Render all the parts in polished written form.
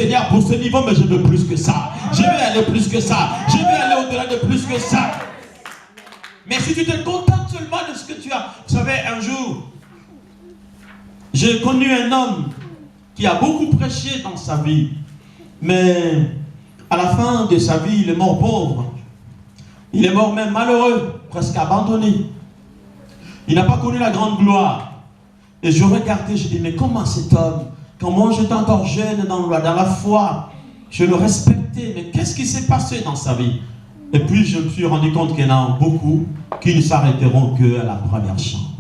Seigneur, pour ce niveau, mais je veux plus que ça. Je veux aller plus que ça. Je veux aller au-delà de plus que ça. Mais si tu te contentes seulement de ce que tu as. Vous savez, un jour, j'ai connu un homme qui a beaucoup prêché dans sa vie. Mais à la fin de sa vie, il est mort pauvre. Il est mort même malheureux, presque abandonné. Il n'a pas connu la grande gloire. Et je regardais, je dis, mais comment cet homme, quand moi j'étais encore jeune dans la foi, je le respectais, mais qu'est-ce qui s'est passé dans sa vie? Et puis je me suis rendu compte qu'il y en a beaucoup qui ne s'arrêteront qu'à la première chambre.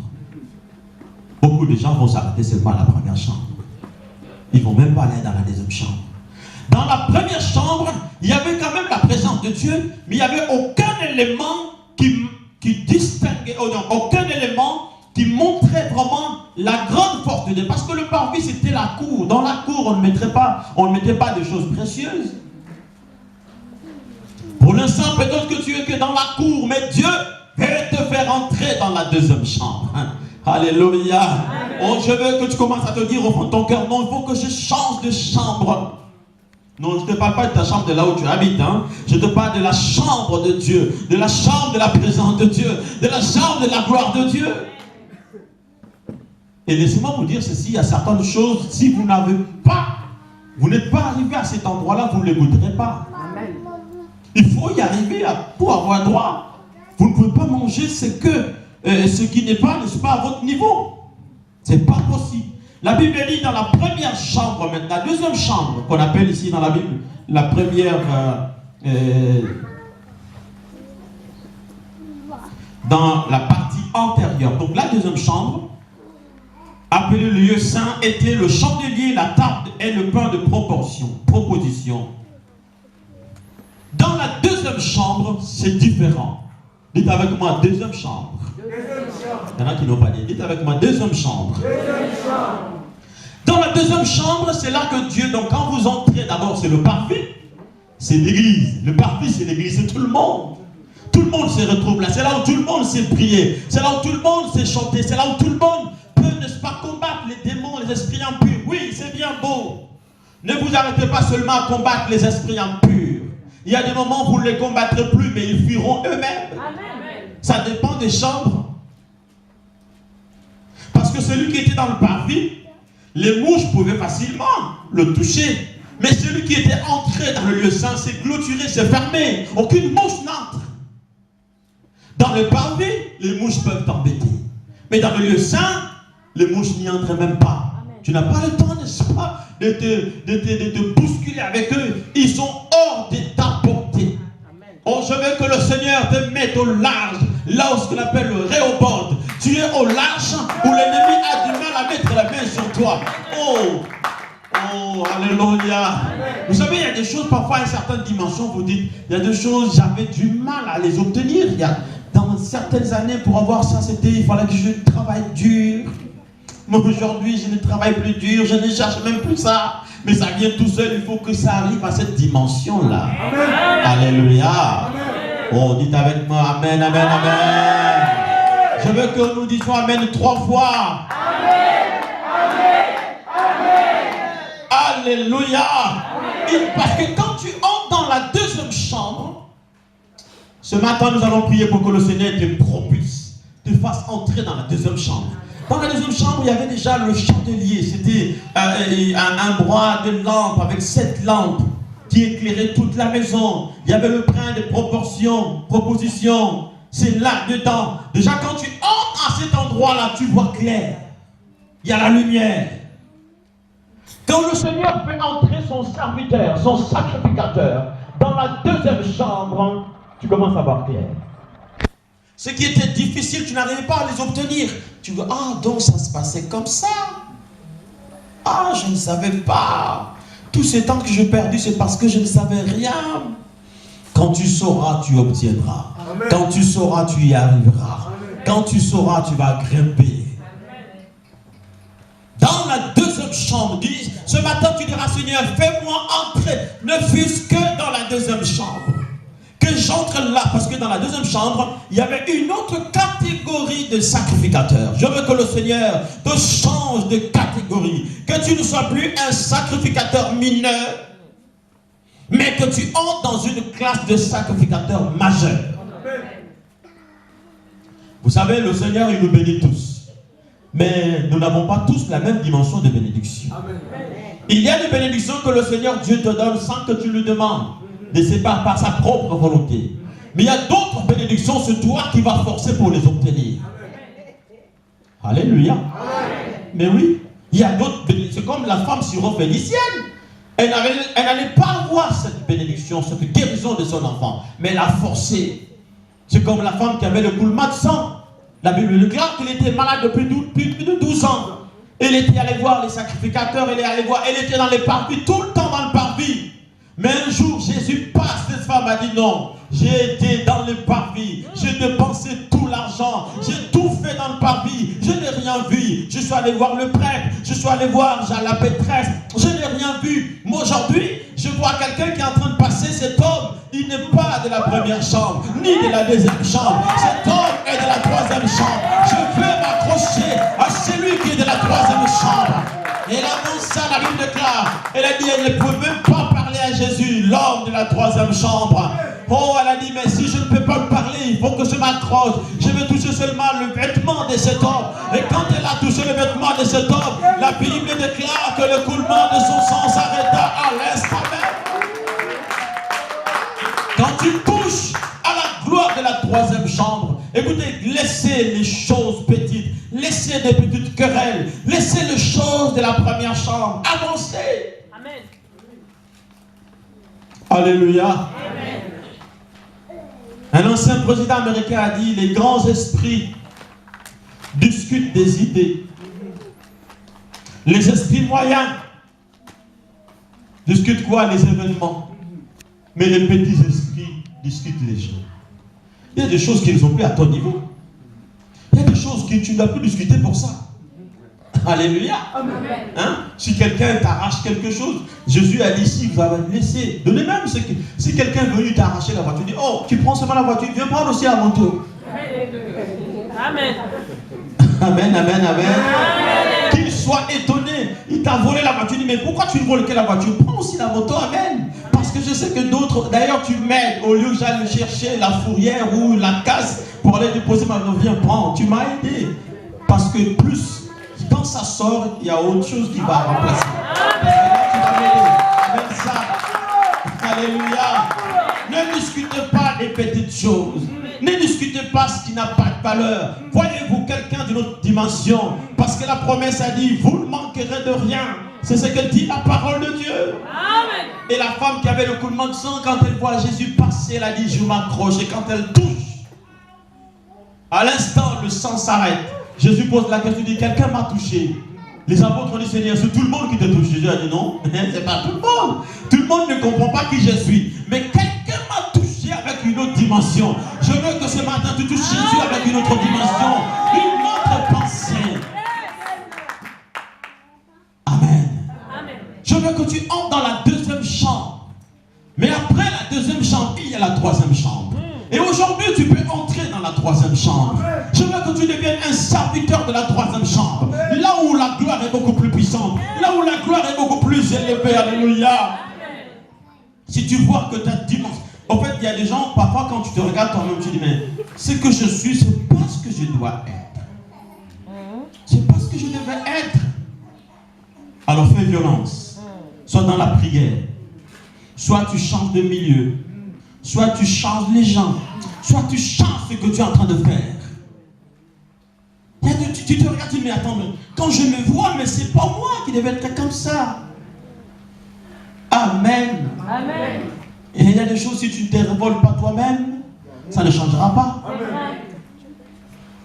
Beaucoup de gens vont s'arrêter seulement à la première chambre. Ils ne vont même pas aller dans la deuxième chambre. Dans la première chambre, il y avait quand même la présence de Dieu, mais il n'y avait aucun élément qui distinguait, aucun élément qui montrait vraiment la grande force de Dieu. Parce que le parvis, c'était la cour. Dans la cour, on ne mettait pas de choses précieuses. Pour l'instant, peut-être que tu es que dans la cour, mais Dieu veut te faire entrer dans la deuxième chambre. Alléluia. Oh, je veux que tu commences à te dire au fond de ton cœur, non, il faut que je change de chambre. Non, je ne te parle pas de ta chambre de là où tu habites. Hein. Je te parle de la chambre de Dieu, de la chambre de la présence de Dieu, de la chambre de la gloire de Dieu. Et laissez-moi vous dire ceci, il y a certaines choses, si vous n'êtes pas arrivé à cet endroit-là, vous ne les goûterez pas. Amen. Il faut y arriver pour avoir droit. Vous ne pouvez pas manger ce qui n'est pas, n'est-ce pas, à votre niveau. Ce n'est pas possible. La Bible dit dans la première chambre, maintenant, la deuxième chambre, qu'on appelle ici dans la Bible, la première, dans la partie antérieure. Donc la deuxième chambre, appelée le lieu saint, était le chandelier, la table et le pain de proposition. Dans la deuxième chambre, c'est différent. Dites avec moi, deuxième chambre. Il y en a qui n'ont pas dit. Dites avec moi, deuxième chambre. Dans la deuxième chambre, c'est là que Dieu, donc quand vous entrez, d'abord c'est le parvis, c'est l'église. Le parvis, c'est l'église, c'est tout le monde. Tout le monde se retrouve là. C'est là où tout le monde sait prier. C'est là où tout le monde sait chanter. C'est là où tout le monde peut, n'est-ce pas, combattre les démons, les esprits impurs. Oui, c'est bien beau. Ne vous arrêtez pas seulement à combattre les esprits impurs. Il y a des moments où vous ne les combattrez plus, mais ils fuiront eux-mêmes. Ça dépend des chambres. Parce que celui qui était dans le parvis, les mouches pouvaient facilement le toucher. Mais celui qui était entré dans le lieu saint, c'est clôturé, c'est fermé. Aucune mouche n'entre. Dans le parvis, les mouches peuvent t'embêter. Mais dans le lieu saint, les mouches n'y entrent même pas. Amen. Tu n'as pas le temps, n'est-ce pas, de te bousculer avec eux. Ils sont hors de ta portée. Oh, je veux que le Seigneur te mette au large, là où ce qu'on appelle le Rehoboth. Tu es au large où l'ennemi a du mal à mettre la main sur toi. Oh, alléluia. Vous savez, il y a des choses, parfois à une certaine dimension, vous dites, il y a des choses, j'avais du mal à les obtenir. Dans certaines années, pour avoir ça, il fallait que je travaille dur. Mais aujourd'hui, je ne travaille plus dur, je ne cherche même plus ça. Mais ça vient tout seul, il faut que ça arrive à cette dimension-là. Alléluia. Amen. Oh, dites avec moi, amen, amen, amen. Je veux que nous disions amen 3 fois. Amen, amen, amen. Alléluia. Parce que quand tu entres dans la deuxième chambre, ce matin, nous allons prier pour que le Seigneur te propulse, te fasse entrer dans la deuxième chambre. Dans la deuxième chambre, il y avait déjà le chandelier. C'était un bras de lampe avec 7 lampes qui éclairaient toute la maison. Il y avait le pain de proposition. C'est là-dedans. Déjà, quand tu entres à cet endroit-là, tu vois clair. Il y a la lumière. Quand le Seigneur fait entrer son serviteur, son sacrificateur, dans la deuxième chambre, tu commences à voir clair. Ce qui était difficile, tu n'arrivais pas à les obtenir. Tu dis, ah, donc ça se passait comme ça. Ah, je ne savais pas. Tout ce temps que j'ai perdu, c'est parce que je ne savais rien. Quand tu sauras, tu obtiendras. Amen. Quand tu sauras, tu y arriveras. Amen. Quand tu sauras, tu vas grimper. Amen. Dans la deuxième chambre, ce matin, tu diras, Seigneur, fais-moi entrer, ne fût-ce que dans la deuxième chambre. Que j'entre là, parce que dans la deuxième chambre, il y avait une autre catégorie de sacrificateurs. Je veux que le Seigneur te change de catégorie. Que tu ne sois plus un sacrificateur mineur, mais que tu entres dans une classe de sacrificateurs majeurs. Vous savez, le Seigneur, il nous bénit tous. Mais nous n'avons pas tous la même dimension de bénédiction. Amen. Il y a des bénédictions que le Seigneur Dieu te donne sans que tu lui demandes. De ses par sa propre volonté. Mais il y a d'autres bénédictions, c'est toi qui vas forcer pour les obtenir. Amen. Alléluia. Amen. Mais oui, il y a d'autres bénédictions. C'est comme la femme syrophénicienne. Elle n'allait pas avoir cette bénédiction, cette guérison de son enfant. Mais elle a forcé. C'est comme la femme qui avait le coulement de sang. La Bible déclare qu'elle était malade depuis plus de 12 ans. Elle était allée voir les sacrificateurs, elle était dans les parvis, tout le temps dans le parvis. Mais un jour, Jésus passe, cette femme a dit non. J'ai été dans les parvis, j'ai dépensé tout l'argent, j'ai tout fait dans le parvis, je n'ai rien vu. Je suis allé voir le prêtre, je suis allé voir la pétresse, je n'ai rien vu. Moi aujourd'hui, je vois quelqu'un qui est en train de passer. Cet homme, il n'est pas de la première chambre, ni de la deuxième chambre. Cet homme est de la troisième chambre. Je veux m'accrocher à celui qui est de la troisième chambre. Et elle annonce ça, la Bible déclare. Elle a dit, elle ne pouvait même pas parler à Jésus, l'homme de la troisième chambre. Oh, elle a dit, mais si je ne peux pas me parler, il faut que je m'accroche. Je vais toucher seulement le vêtement de cet homme. Et quand elle a touché le vêtement de cet homme, la Bible déclare que le coulement de son sang s'arrêta à l'instant même. Quand tu touches à la gloire de la troisième chambre, écoutez, laissez les choses petites, laissez des petites querelles, laissez les choses de la première chambre, avancez. Amen. Alléluia. Amen. Un ancien président américain a dit, les grands esprits discutent des idées. Les esprits moyens discutent quoi? Les événements. Mais les petits esprits discutent les choses. Il y a des choses qui ne sont plus à ton niveau. Il y a des choses que tu ne dois plus discuter pour ça. Alléluia. Hein? Si quelqu'un t'arrache quelque chose, Jésus a dit, si vous avez laissé, donnez même, si quelqu'un est venu t'arracher la voiture, dit, oh, tu prends seulement la voiture, viens prendre aussi à mon tour. Amen. Amen, amen, amen. Qu'il soit étonné, il t'a volé la voiture, il dit, mais pourquoi tu ne voles que la voiture? Prends aussi la moto, amen. Parce que je sais que d'autres, d'ailleurs tu m'aides, au lieu que j'aille chercher la fourrière ou la casse pour aller déposer ma voiture, viens prendre, tu m'as aidé. Parce que plus, quand ça sort, il y a autre chose qui va remplacer. Tu vas m'aider avec ça. Alléluia. Ne discutez pas des petites choses. Ne discutez pas ce qui n'a pas de valeur. Voyez-vous quelqu'un d'une autre dimension. Parce que la promesse a dit, vous ne manquerez de rien. C'est ce que dit la parole de Dieu. Amen. Et la femme qui avait le coulement de sang, quand elle voit Jésus passer, elle a dit, je m'accroche. Et quand elle touche, à l'instant, le sang s'arrête. Jésus pose la question, il dit, quelqu'un m'a touché. Les apôtres ont dit, Seigneur, c'est tout le monde qui te touche. Jésus a dit, non, c'est pas tout le monde. Tout le monde ne comprend pas qui je suis. Mais quelqu'un m'a touché avec une autre dimension. Je veux que ce matin, tu touches Jésus avec une autre dimension, une autre pensée. Amen. Amen. Je veux que tu entres dans la deuxième chambre. Mais après la deuxième chambre, il y a la troisième chambre. Et aujourd'hui, tu peux entrer dans la troisième chambre. Je veux que tu deviennes un serviteur de la troisième chambre. Là où la gloire est beaucoup plus puissante. Là où la gloire est beaucoup plus élevée. Alléluia. Si tu vois que ta dimension... En fait, il y a des gens, parfois quand tu te regardes toi-même, tu dis, mais ce que je suis, c'est pas ce que je dois être. C'est pas ce que je devais être. Alors fais violence. Soit dans la prière. Soit tu changes de milieu. Soit tu changes les gens, soit tu changes ce que tu es en train de faire. Tu te regardes, tu dis, mais attends, quand je me vois, mais c'est pas moi qui devais être comme ça. Amen. Amen. Et il y a des choses, si tu ne te révoltes pas toi-même, ça ne changera pas. Amen.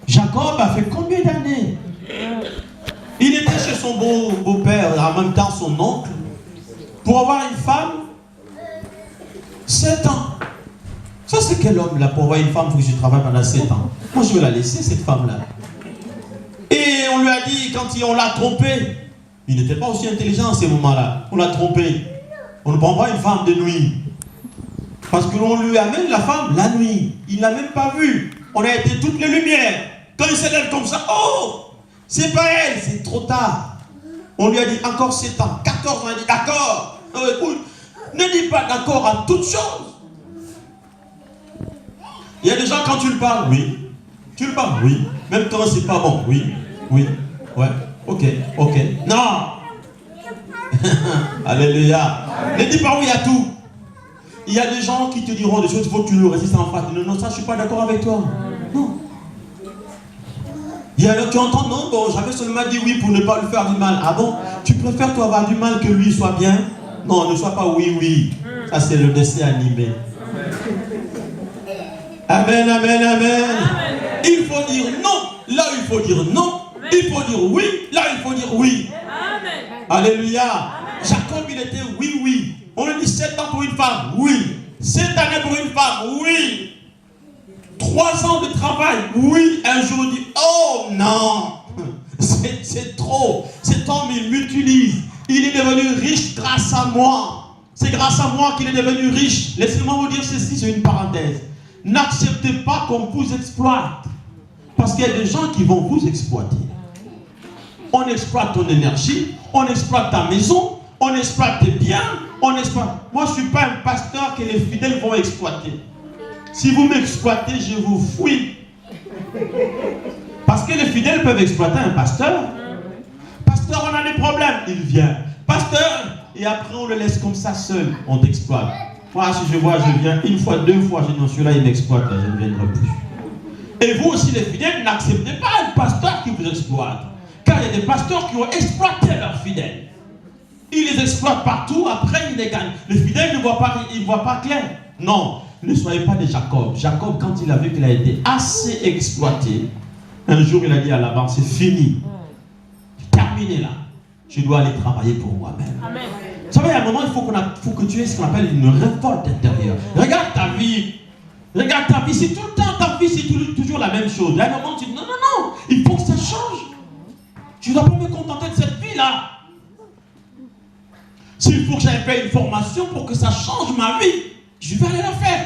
Jacob a fait combien d'années? Il était chez son beau-père, en même temps son oncle, pour avoir une femme. 7 ans. Ça, c'est quel homme là pour avoir une femme, il faut que je travaille pendant 7 ans. Moi, je vais la laisser, cette femme-là. Et on lui a dit, quand on l'a trompé, il n'était pas aussi intelligent à ces moments-là. On l'a trompé. On ne prend pas une femme de nuit. Parce que l'on lui amène la femme la nuit. Il ne l'a même pas vue. On a été toutes les lumières. Quand il s'est levé comme ça, oh, c'est pas elle, c'est trop tard. On lui a dit encore 7 ans, 14 ans. Il a dit, d'accord. Écoute, Ne dis pas d'accord à toutes choses. Il y a des gens, quand tu le parles, oui. Tu le parles, oui. Même quand c'est pas bon, oui. Oui. Ouais. Ok. Ok. Non. Alléluia. Ne dis pas oui à tout. Il y a des gens qui te diront des choses, il faut que tu le résistes en face. Non, non, ça, je ne suis pas d'accord avec toi. Non. Il y a qui entendent, non, bon, j'avais seulement dit oui pour ne pas lui faire du mal. Ah bon? Tu préfères toi avoir du mal que lui soit bien? Non, ne sois pas oui, oui. Ça, c'est le dessin animé. Amen, amen, amen. Il faut dire non. Là, il faut dire non. Il faut dire oui. Là, il faut dire oui. Alléluia. Jacob, il était oui, oui. On lui dit 7 ans pour une femme, oui. 7 années pour une femme, oui. 3 ans de travail, oui. Un jour, il dit, oh non, c'est trop. Cet homme, il m'utilise. Il est devenu riche grâce à moi. C'est grâce à moi qu'il est devenu riche. Laissez-moi vous dire ceci, c'est une parenthèse. N'acceptez pas qu'on vous exploite. Parce qu'il y a des gens qui vont vous exploiter. On exploite ton énergie, on exploite ta maison, on exploite tes biens, on exploite. Moi, je ne suis pas un pasteur que les fidèles vont exploiter. Si vous m'exploitez, je vous fouille. Parce que les fidèles peuvent exploiter un pasteur. Pasteur, on a des problèmes. Il vient. Pasteur, et après on le laisse comme ça seul. On t'exploite. Moi, si je vois, je viens une fois, 2 fois, je dis non, celui-là, il m'exploite, je ne viendrai plus. Et vous aussi, les fidèles, n'acceptez pas un pasteur qui vous exploite. Car il y a des pasteurs qui ont exploité leurs fidèles. Ils les exploitent partout, après ils les gagnent. Les fidèles ne voient pas clair. Non, ne soyez pas des Jacob. Jacob, quand il a vu qu'il a été assez exploité, un jour il a dit à Laban, c'est fini. Terminé là. Je dois aller travailler pour moi-même. Amen. Vous savez, à un moment, il faut que tu aies ce qu'on appelle une révolte intérieure. Regarde ta vie. Regarde ta vie. C'est tout le temps ta vie, c'est toujours la même chose. À un moment, tu dis non, non, non. Il faut que ça change. Je ne dois pas me contenter de cette vie-là. S'il faut que j'aille faire une formation pour que ça change ma vie, je vais aller la faire.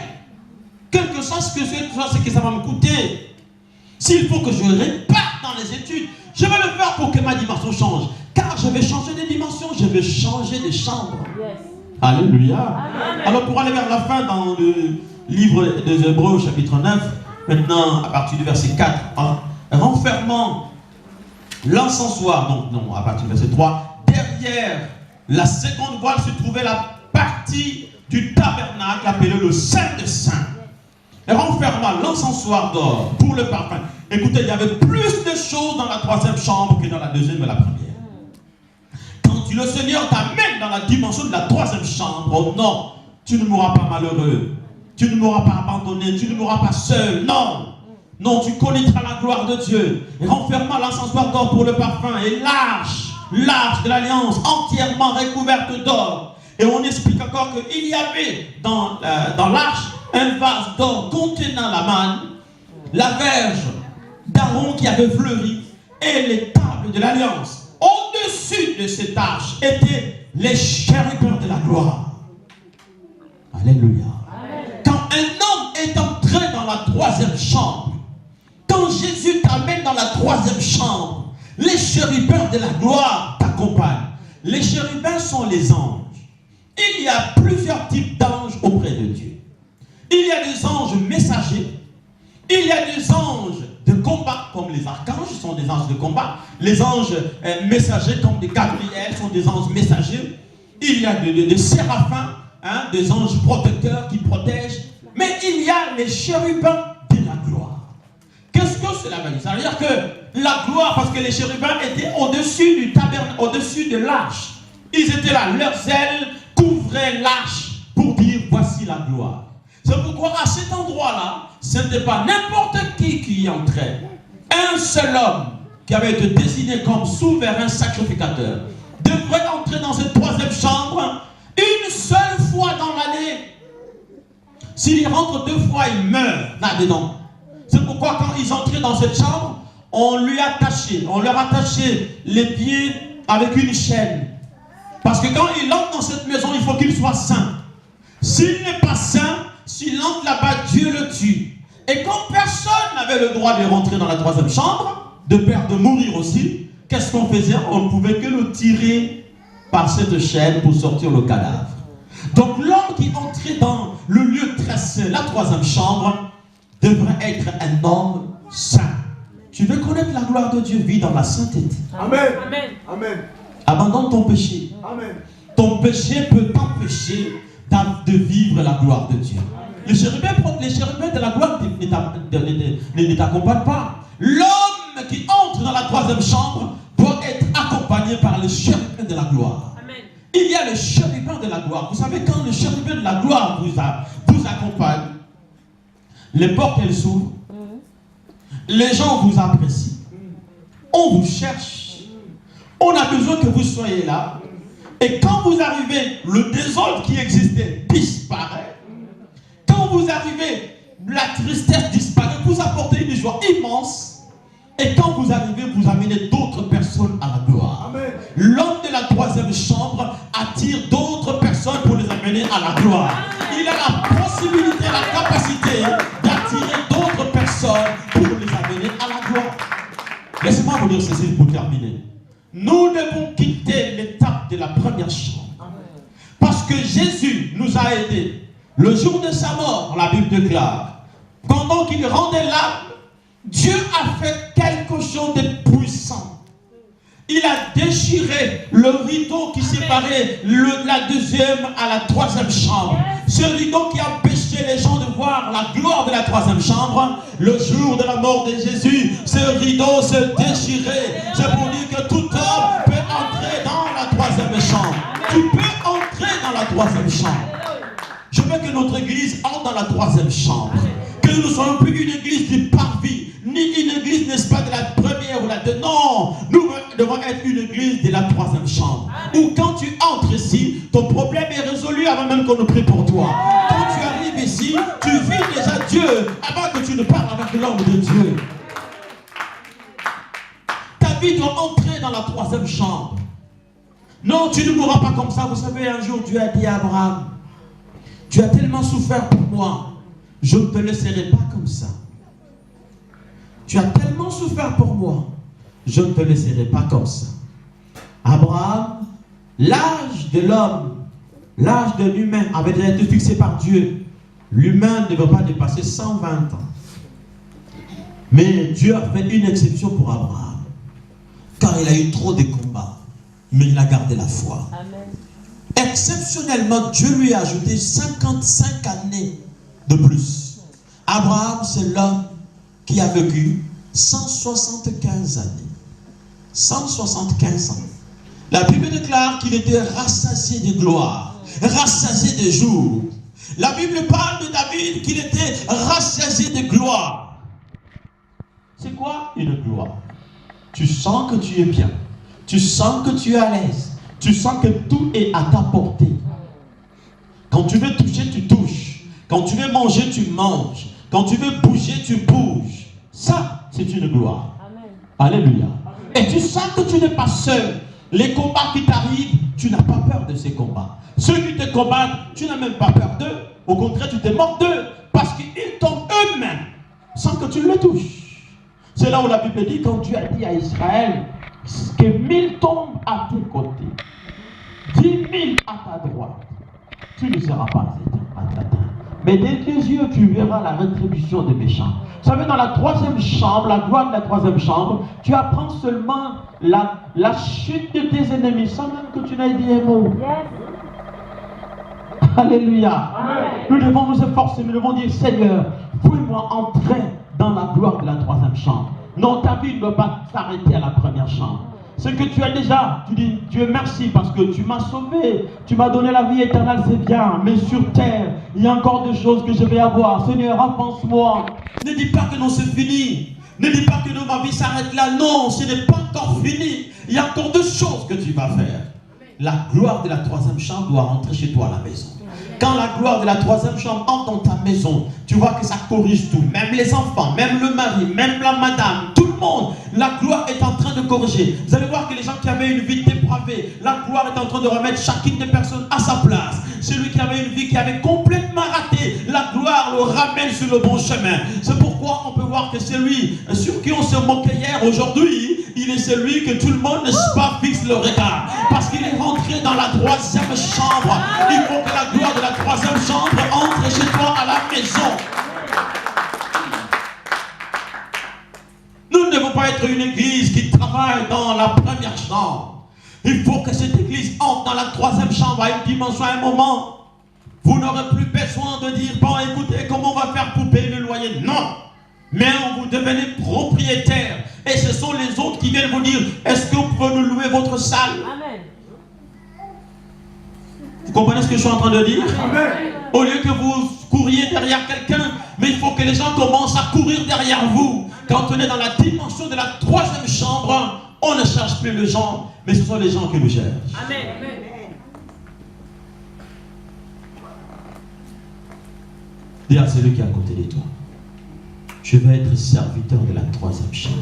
Quel que soit ce que ça va me coûter. S'il faut que je réparte dans les études, je vais le faire pour que ma dimension change. Car je vais changer de dimension, je vais changer de chambre. Yes. Alléluia. Amen. Alors pour aller vers la fin dans le livre des Hébreux chapitre 9, maintenant à partir du verset 4, renfermant l'encensoir, donc non, à partir du verset 3, derrière la seconde voile se trouvait la partie du tabernacle appelée le Saint des Saints. Et renferma l'encensoir d'or pour le parfum. Écoutez, il y avait plus de choses dans la troisième chambre que dans la deuxième et la première. Quand le Seigneur t'amène dans la dimension de la troisième chambre, oh non, tu ne mourras pas malheureux. Tu ne mourras pas abandonné, tu ne mourras pas seul. Non, non, tu connaîtras la gloire de Dieu. Et renferma l'encensoir d'or pour le parfum et l'arche de l'alliance entièrement recouverte d'or. Et on explique encore qu'il y avait dans l'arche un vase d'or contenant la manne, la verge d'Aaron qui avait fleuri et les tables de l'alliance. Au-dessus de cette arche étaient les chérubins de la gloire. Alléluia. Quand un homme est entré dans la troisième chambre, quand Jésus t'amène dans la troisième chambre, les chérubins de la gloire t'accompagnent. Les chérubins sont les anges. Il y a plusieurs types d'anges auprès de Dieu. Il y a des anges messagers. Il y a des anges de combat, comme les archanges sont des anges de combat. Les anges messagers, comme des Gabriel, sont des anges messagers. Il y a des séraphins, des anges protecteurs qui protègent. Mais il y a les chérubins de la gloire. Qu'est-ce que cela veut dire? Ça veut dire que la gloire, parce que les chérubins étaient au-dessus du tabernacle, au-dessus de l'arche. Ils étaient là, leurs ailes couvraient l'arche pour dire voici la gloire. C'est pourquoi à cet endroit-là, ce n'était pas n'importe qui y entrait. Un seul homme qui avait été désigné comme souverain sacrificateur devrait entrer dans cette troisième chambre une seule fois dans l'année. S'il y rentre 2 fois, il meurt là-dedans. C'est pourquoi quand ils entraient dans cette chambre, on leur attachait les pieds avec une chaîne. Parce que quand il entre dans cette maison, il faut qu'il soit saint. S'il n'est pas saint, s'il entre là-bas, Dieu le tue. Et quand personne n'avait le droit de rentrer dans la troisième chambre, de peur de mourir aussi, qu'est-ce qu'on faisait? On ne pouvait que le tirer par cette chaîne pour sortir le cadavre. Donc l'homme qui entrait dans le lieu très saint, la troisième chambre, devrait être un homme saint. Tu veux connaître la gloire de Dieu, vis dans la sainteté. Amen. Amen. Abandonne ton péché. Amen. Ton péché peut t'empêcher de vivre la gloire de Dieu. Les chérubins de la gloire ne t'accompagnent pas. L'homme qui entre dans la troisième chambre doit être accompagné par les chérubins de la gloire. Amen. Il y a les chérubins de la gloire. Vous savez, quand le chérubin de la gloire vous accompagne, les portes elles s'ouvrent, les gens vous apprécient, on vous cherche, on a besoin que vous soyez là. Et quand vous arrivez, le désordre qui existait disparaît. Quand vous arrivez, la tristesse disparaît. Vous apportez une joie immense. Et quand vous arrivez, vous amenez d'autres personnes à la gloire. L'homme de la troisième chambre attire d'autres personnes pour les amener à la gloire. Il a la possibilité, la capacité d'attirer d'autres personnes pour les amener à la gloire. Laissez-moi vous dire ceci pour terminer. Nous devons quitter l'étape de la première chambre. Parce que Jésus nous a aidés. Le jour de sa mort, la Bible déclare, pendant qu'il rendait l'âme, Dieu a fait quelque chose de puissant. Il a déchiré le rideau qui séparait la deuxième à la troisième chambre. Ce rideau qui empêchait les gens de voir la gloire de la troisième chambre. Le jour de la mort de Jésus, ce rideau se déchirait. C'est pour dire que tout homme peut entrer dans la troisième chambre. Tu peux entrer dans la troisième chambre. Je veux que notre église entre dans la troisième chambre. Que nous ne soyons plus une église du parvis, ni une église, n'est-ce pas, de la première ou la deuxième. Non, nous devons être une église de la troisième chambre. Où quand tu entres ici, ton problème est résolu avant même qu'on ne prie pour toi. Quand tu arrives ici, tu vis déjà Dieu avant que tu ne parles avec l'homme de Dieu. Ta vie doit entrer dans la troisième chambre. Non, tu ne mourras pas comme ça. Vous savez, un jour Dieu a dit à Abraham, tu as tellement souffert pour moi, je ne te laisserai pas comme ça. Tu as tellement souffert pour moi, je ne te laisserai pas comme ça. Abraham, l'âge de l'homme, l'âge de l'humain avait déjà été fixé par Dieu. L'humain ne va pas dépasser 120 ans. Mais Dieu a fait une exception pour Abraham. Car il a eu trop de combats. Mais il a gardé la foi. Amen. Exceptionnellement, Dieu lui a ajouté 55 années de plus. Abraham, c'est l'homme qui a vécu 175 années. 175 ans. La Bible déclare qu'il était rassasié de gloire, rassasié de jours. La Bible parle de David qu'il était rassasié de gloire. C'est quoi une gloire? Tu sens que tu es bien. Tu sens que tu es à l'aise. Tu sens que tout est à ta portée. Quand tu veux toucher, tu touches. Quand tu veux manger, tu manges. Quand tu veux bouger, tu bouges. Ça, c'est une gloire. Amen. Alléluia. Et tu sens que tu n'es pas seul. Les combats qui t'arrivent, tu n'as pas peur de ces combats. Ceux qui te combattent, tu n'as même pas peur d'eux. Au contraire, tu te moques d'eux. Parce qu'ils tombent eux-mêmes sans que tu les touches. C'est là où la Bible dit, quand Dieu a dit à Israël que 1000 tombent à tes côtés, 10 000 à ta droite, tu ne seras pas atteint. Mais dès tes yeux, tu verras la rétribution des méchants. Vous savez, dans la troisième chambre, la gloire de la troisième chambre, tu apprends seulement la chute de tes ennemis sans même que tu n'aies dit un mot. Yes. Alléluia. Amen. Nous devons nous efforcer, nous devons dire, Seigneur, fais-moi entrer dans la gloire de la troisième chambre. Non, ta vie ne doit pas s'arrêter à la première chambre. Ce que tu as déjà, tu dis, Dieu merci parce que tu m'as sauvé, tu m'as donné la vie éternelle, c'est bien, mais sur terre, il y a encore des choses que je vais avoir. Seigneur, avance-moi. Ne dis pas que non, c'est fini. Ne dis pas que non, ma vie s'arrête là. Non, ce n'est pas encore fini. Il y a encore deux choses que tu vas faire. La gloire de la troisième chambre doit rentrer chez toi à la maison. Quand la gloire de la troisième chambre entre dans ta maison, tu vois que ça corrige tout. Même les enfants, même le mari, même la madame, tout le monde. La gloire est en train de corriger. Vous allez voir que les gens qui avaient une vie dépravée, la gloire est en train de remettre chacune des personnes à sa place. Celui qui avait une vie qui avait complètement raté, la gloire le ramène sur le bon chemin. C'est pourquoi pourquoi on peut voir que celui sur qui on se moquait hier, aujourd'hui, il est celui que tout le monde, n'est-ce pas, fixe le regard. Parce qu'il est rentré dans la troisième chambre. Il faut que la gloire de la troisième chambre entre chez toi à la maison. Nous ne devons pas être une église qui travaille dans la première chambre. Il faut que cette église entre dans la troisième chambre à une dimension, à un moment. Vous n'aurez plus besoin de dire, bon, écoutez, comment on va faire pour payer le loyer? Non. Mais vous devenez propriétaire. Et ce sont les autres qui viennent vous dire, est-ce que vous pouvez nous louer votre salle? Amen. Vous comprenez ce que je suis en train de dire? Amen. Au lieu que vous couriez derrière quelqu'un, mais il faut que les gens commencent à courir derrière vous. Quand on est dans la dimension de la troisième chambre, on ne cherche plus les gens, mais ce sont les gens qui nous cherchent. Amen. Amen. Dis à celui qui est à côté de toi, je vais être serviteur de la troisième chambre.